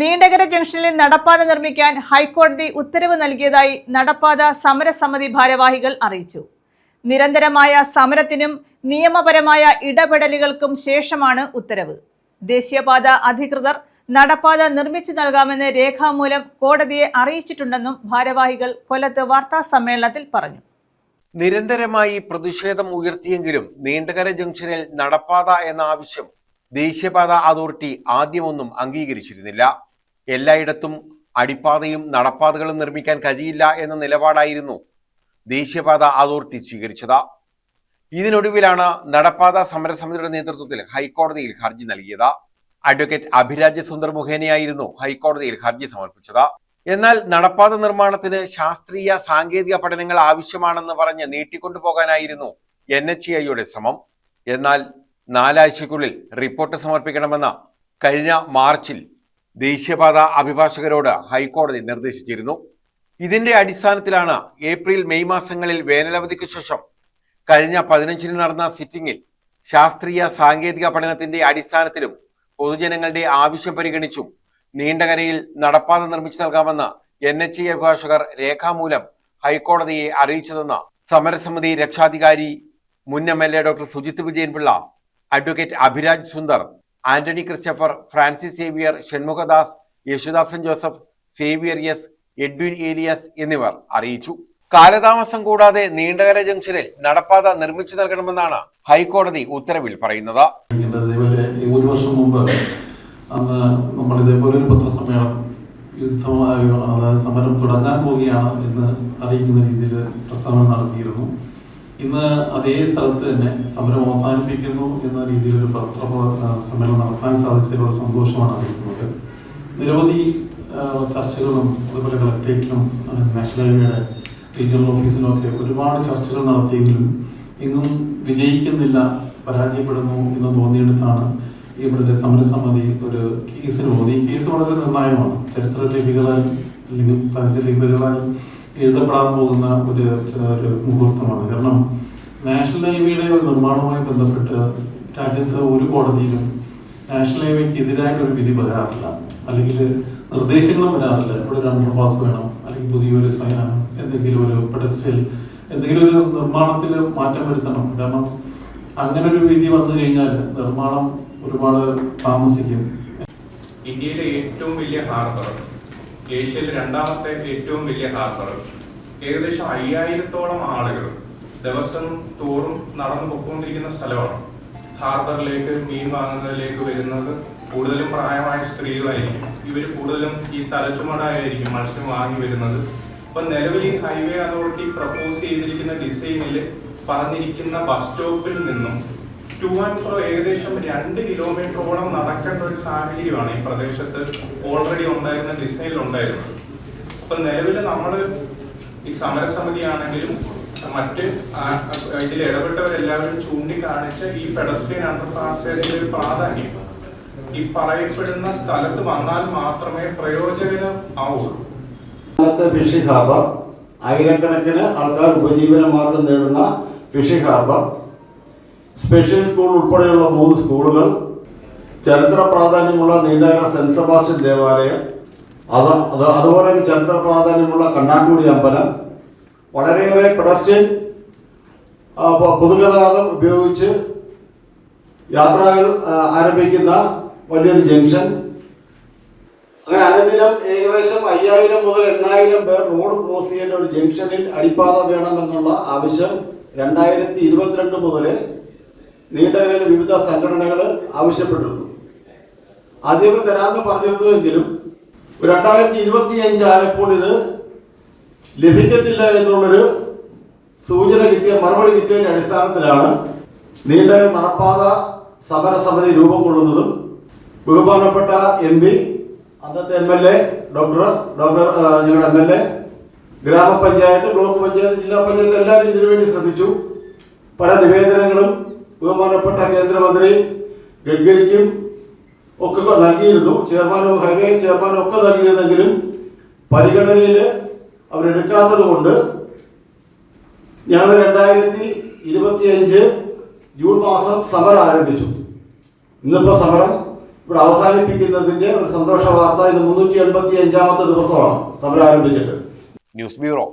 നീണ്ടകര ജംഗ്ഷനിൽ നടപ്പാത നിർമ്മിക്കാൻ ഹൈക്കോടതി ഉത്തരവ് നൽകിയതായി നടപ്പാത സമരസമിതി ഭാരവാഹികൾ അറിയിച്ചു. നിരന്തരമായ സമരത്തിനും നിയമപരമായ ഇടപെടലുകൾക്കും ശേഷമാണ് ഉത്തരവ്. ദേശീയപാത അധികൃതർ നടപ്പാത നിർമ്മിച്ചു നൽകാമെന്ന് രേഖാമൂലം കോടതിയെ അറിയിച്ചിട്ടുണ്ടെന്നും ഭാരവാഹികൾ കൊല്ലത്ത് വാർത്താ സമ്മേളനത്തിൽ പറഞ്ഞു. നിരന്തരമായി പ്രതിഷേധം ഉയർത്തിയെങ്കിലും നീണ്ടകര ജംഗ്ഷനിൽ നടപ്പാത എന്ന ആവശ്യം ദേശീയപാത അതോറിറ്റി ആദ്യമൊന്നും അംഗീകരിച്ചിരുന്നില്ല. എല്ലായിടത്തും അടിപ്പാതയും നടപ്പാതകളും നിർമ്മിക്കാൻ കഴിയില്ല എന്ന നിലപാടായിരുന്നു ദേശീയപാത അതോറിറ്റി സ്വീകരിച്ചത്. ഇതിനൊടുവിലാണ് നടപ്പാത സമരസമിതിയുടെ നേതൃത്വത്തിൽ ഹൈക്കോടതിയിൽ ഹർജി നൽകിയത്. അഡ്വക്കേറ്റ് അഭിരാജ് സുന്ദർ മുഖേനയായിരുന്നു ഹൈക്കോടതിയിൽ ഹർജി സമർപ്പിച്ചത്. എന്നാൽ നടപ്പാത നിർമ്മാണത്തിന് ശാസ്ത്രീയ സാങ്കേതിക പഠനങ്ങൾ ആവശ്യമാണെന്ന് പറഞ്ഞ് നീട്ടിക്കൊണ്ടുപോകാനായിരുന്നു NHAIയുടെ ശ്രമം. എന്നാൽ 4 ആഴ്ചയ്ക്കുള്ളിൽ റിപ്പോർട്ട് സമർപ്പിക്കണമെന്ന് കഴിഞ്ഞ മാർച്ചിൽ ദേശീയപാത അഭിഭാഷകരോട് ഹൈക്കോടതി നിർദ്ദേശിച്ചിരുന്നു. ഇതിന്റെ അടിസ്ഥാനത്തിലാണ് ഏപ്രിൽ മെയ് മാസങ്ങളിൽ വേനലവധിക്ക് ശേഷം കഴിഞ്ഞ 15-ന് നടന്ന സിറ്റിംഗിൽ ശാസ്ത്രീയ സാങ്കേതിക പഠനത്തിന്റെ അടിസ്ഥാനത്തിലും പൊതുജനങ്ങളുടെ ആവശ്യം പരിഗണിച്ചും നീണ്ടകരയിൽ നടപ്പാത നിർമ്മിച്ചു നൽകാമെന്ന് NHAI അഭിഭാഷകർ രേഖാമൂലം ഹൈക്കോടതിയെ അറിയിച്ചതെന്ന് സമരസമിതി രക്ഷാധികാരി മുൻ MLA doctor Sujith Vijayan Pillai, advocate Abhiraj Sundar, Antony Christopher, Francis Xavier, Shanmukhadas, Yesudasan Joseph, Xavier S, Edwin Elias എന്നിവർ അറിയിച്ചു. കാലതാമസം കൂടാതെ നീണ്ടകര ജംഗ്ഷനിൽ നടപ്പാത നിർമ്മിച്ചു നൽകണമെന്നാണ് ഹൈക്കോടതി ഉത്തരവിൽ പറയുന്നത്. ഒരു വർഷം മുമ്പ് അന്ന് നമ്മൾ ഇതേപോലെ ഒരു പത്രസമ്മേളനം അതായത് സമരം തുടങ്ങാൻ പോവുകയാണ് എന്ന് അറിയിക്കുന്ന രീതിയിൽ പ്രസ്താവന നടത്തിയിരുന്നു. ഇന്ന് അതേ സ്ഥലത്ത് തന്നെ സമരം അവസാനിപ്പിക്കുന്നു എന്ന രീതിയിൽ ഒരു സമ്മേളനം നടത്താൻ സാധിച്ചതിലുള്ള സന്തോഷമാണ് അറിയിക്കുന്നത്. നിരവധി ചർച്ചകളും അതുപോലെ കളക്ടറേറ്റിലും നാഷണൽ ഹൈവേയുടെ റീജിയണൽ ഓഫീസിലും ഒക്കെ ഒരുപാട് ചർച്ചകൾ നടത്തിയെങ്കിലും എങ്ങും വിജയിക്കുന്നില്ല, പരാജയപ്പെടുന്നു എന്ന് തോന്നിയെടുത്താണ് ഇവിടുത്തെ സമരസമിതി ഒരു കേസിന് പോകുന്നത്. ഈ കേസ് വളരെ നിർണായകമാണ്. ചരിത്ര ലിപികളാൽ അല്ലെങ്കിൽ ലിപികളാൽ എഴുതപ്പെടാൻ പോകുന്ന ഒരു മുഹൂർത്തമാണ്. കാരണം നാഷണൽ ഹൈവേയുടെ ഒരു നിർമ്മാണവുമായി ബന്ധപ്പെട്ട് രാജ്യത്ത് ഒരു കോടതിയിലും നാഷണൽ ഹൈവേക്ക് എതിരായിട്ടൊരു വിധി വരാറില്ല, അല്ലെങ്കിൽ നിർദ്ദേശങ്ങളും വരാറില്ല. ഇവിടെ ഒരു അണ്ടർപാസ് വേണം, അല്ലെങ്കിൽ പുതിയൊരു എന്തെങ്കിലും ഒരു പെഡസ്ട്രിയൽ എന്തെങ്കിലും ഒരു നിർമ്മാണത്തിൽ മാറ്റം വരുത്തണം. കാരണം അങ്ങനെ ഒരു വിധി വന്നു കഴിഞ്ഞാൽ നിർമ്മാണം ഒരുപാട് താമസിക്കും. ഇന്ത്യയിലെ ഏറ്റവും വലിയ ഹാർബർ, ഏഷ്യയിലെ 2ാമത്തെ ഏറ്റവും വലിയ ഹാർബർ, ഏകദേശം 5000-ഓളം ആളുകൾ ദിവസം തോറും നടന്നു പൊയ്ക്കൊണ്ടിരിക്കുന്ന സ്ഥലമാണ്. ഹാർബറിലേക്ക് മീൻ വാങ്ങുന്നതിലേക്ക് വരുന്നത് കൂടുതലും പ്രായമായ സ്ത്രീകളായിരിക്കും. ഇവർ കൂടുതലും ഈ തലച്ചുമടായിരിക്കും മത്സ്യം വാങ്ങി വരുന്നത്. അപ്പം നിലവിൽ ഹൈവേ അതോറിറ്റി പ്രപ്പോസ് ചെയ്തിരിക്കുന്ന ഡിസൈനിൽ പറഞ്ഞിരിക്കുന്ന ബസ് സ്റ്റോപ്പിൽ നിന്നും ടു ആൻഡ് ഫ്രോ ഏകദേശം 2 കിലോമീറ്ററോളം നടക്കേണ്ട ഒരു സാഹചര്യമാണ് ഈ പ്രദേശത്ത് ഓൾറെഡി ഉണ്ടായിരുന്ന ഡിസൈനിൽ ഉണ്ടായിരുന്നത്. അപ്പം നിലവിൽ നമ്മൾ ഈ സമരസമിതി ആണെങ്കിലും മറ്റ് ഇതിൽ ഇടപെട്ടവരെല്ലാവരും ചൂണ്ടിക്കാണിച്ച ഈ പെഡസ്ട്രിയൻ അണ്ടർപാസിന്റെ ഒരു പ്രാധാന്യം ഈ പറയപ്പെടുന്ന സ്ഥലത്ത് വന്നാൽ മാത്രമേ പ്രയോജനം ആവുള്ളൂ. ഫിഷിംഗ് ഹാർബർ, ആയിരക്കണക്കിന് ആൾക്കാർ ഉപജീവന മാർഗം നേടുന്ന ഫിഷിംഗ് ഹാർബർ, സ്പെഷ്യൽ സ്കൂൾ ഉൾപ്പെടെയുള്ള 3 സ്കൂളുകൾ, ചരിത്ര പ്രാധാന്യമുള്ള നീണ്ടകര സെന്റ് സെബാസ്റ്റ്യൻ ദേവാലയം, അതുപോലെ ചരിത്ര പ്രാധാന്യമുള്ള കണ്ണാട്ടുകുടി അമ്പലം, വളരെയേറെ പെഡസ്ട്രിയൻ പൊതുഗതാഗതം ഉപയോഗിച്ച് യാത്രകൾ ആരംഭിക്കുന്ന വലിയൊരു ജംഗ്ഷൻ. അങ്ങനെ അനുദിനം ഏകദേശം 5000 മുതൽ 8000 പേർ റോഡ് ക്രോസ് ചെയ്യേണ്ട ഒരു ജംഗ്ഷനിൽ അടിപ്പാത വേണമെന്നുള്ള ആവശ്യം 2022 മുതൽ നീണ്ടകരയിലെ വിവിധ സംഘടനകൾ ആവശ്യപ്പെട്ടിരുന്നു. ആദ്യം തരാമെന്ന് പറഞ്ഞിരുന്നുവെങ്കിലും 2025 ആയപ്പോൾ ഇത് ലഭിക്കത്തില്ല എന്നുള്ളൊരു മറുപടി കിട്ടിയതിന്റെ അടിസ്ഥാനത്തിലാണ് നീണ്ടകര നടപ്പാത സമരസമിതി രൂപം കൊള്ളുന്നതും ബഹുമാനപ്പെട്ട MP, അന്നത്തെ MLA ഞങ്ങളുടെ MLA, ഗ്രാമപഞ്ചായത്ത്, ബ്ലോക്ക് പഞ്ചായത്ത്, ജില്ലാ പഞ്ചായത്ത് എല്ലാവരും ഇതിനു വേണ്ടി ശ്രമിച്ചു. പല നിവേദനങ്ങളും ബഹുമാനപ്പെട്ട കേന്ദ്രമന്ത്രി ഗഡ്കരിക്കും ഒക്കെ നൽകിയിരുന്നു. ഹൈവേ ചെയർമാനും ഒക്കെ നൽകിയിരുന്നെങ്കിലും പരിഗണനയിൽ അവരെടുക്കാത്തത് കൊണ്ട് ഞങ്ങൾ 2025 ജൂൺ മാസം സമരം ആരംഭിച്ചു. ഇന്നിപ്പോൾ സമരം ഇവിടെ അവസാനിപ്പിക്കുന്നതിന്റെ ഒരു സന്തോഷ വാർത്ത. ഇത് 385ാമത്തെ ദിവസമാണ് സമരം ആരംഭിച്ചിട്ട്. News bureau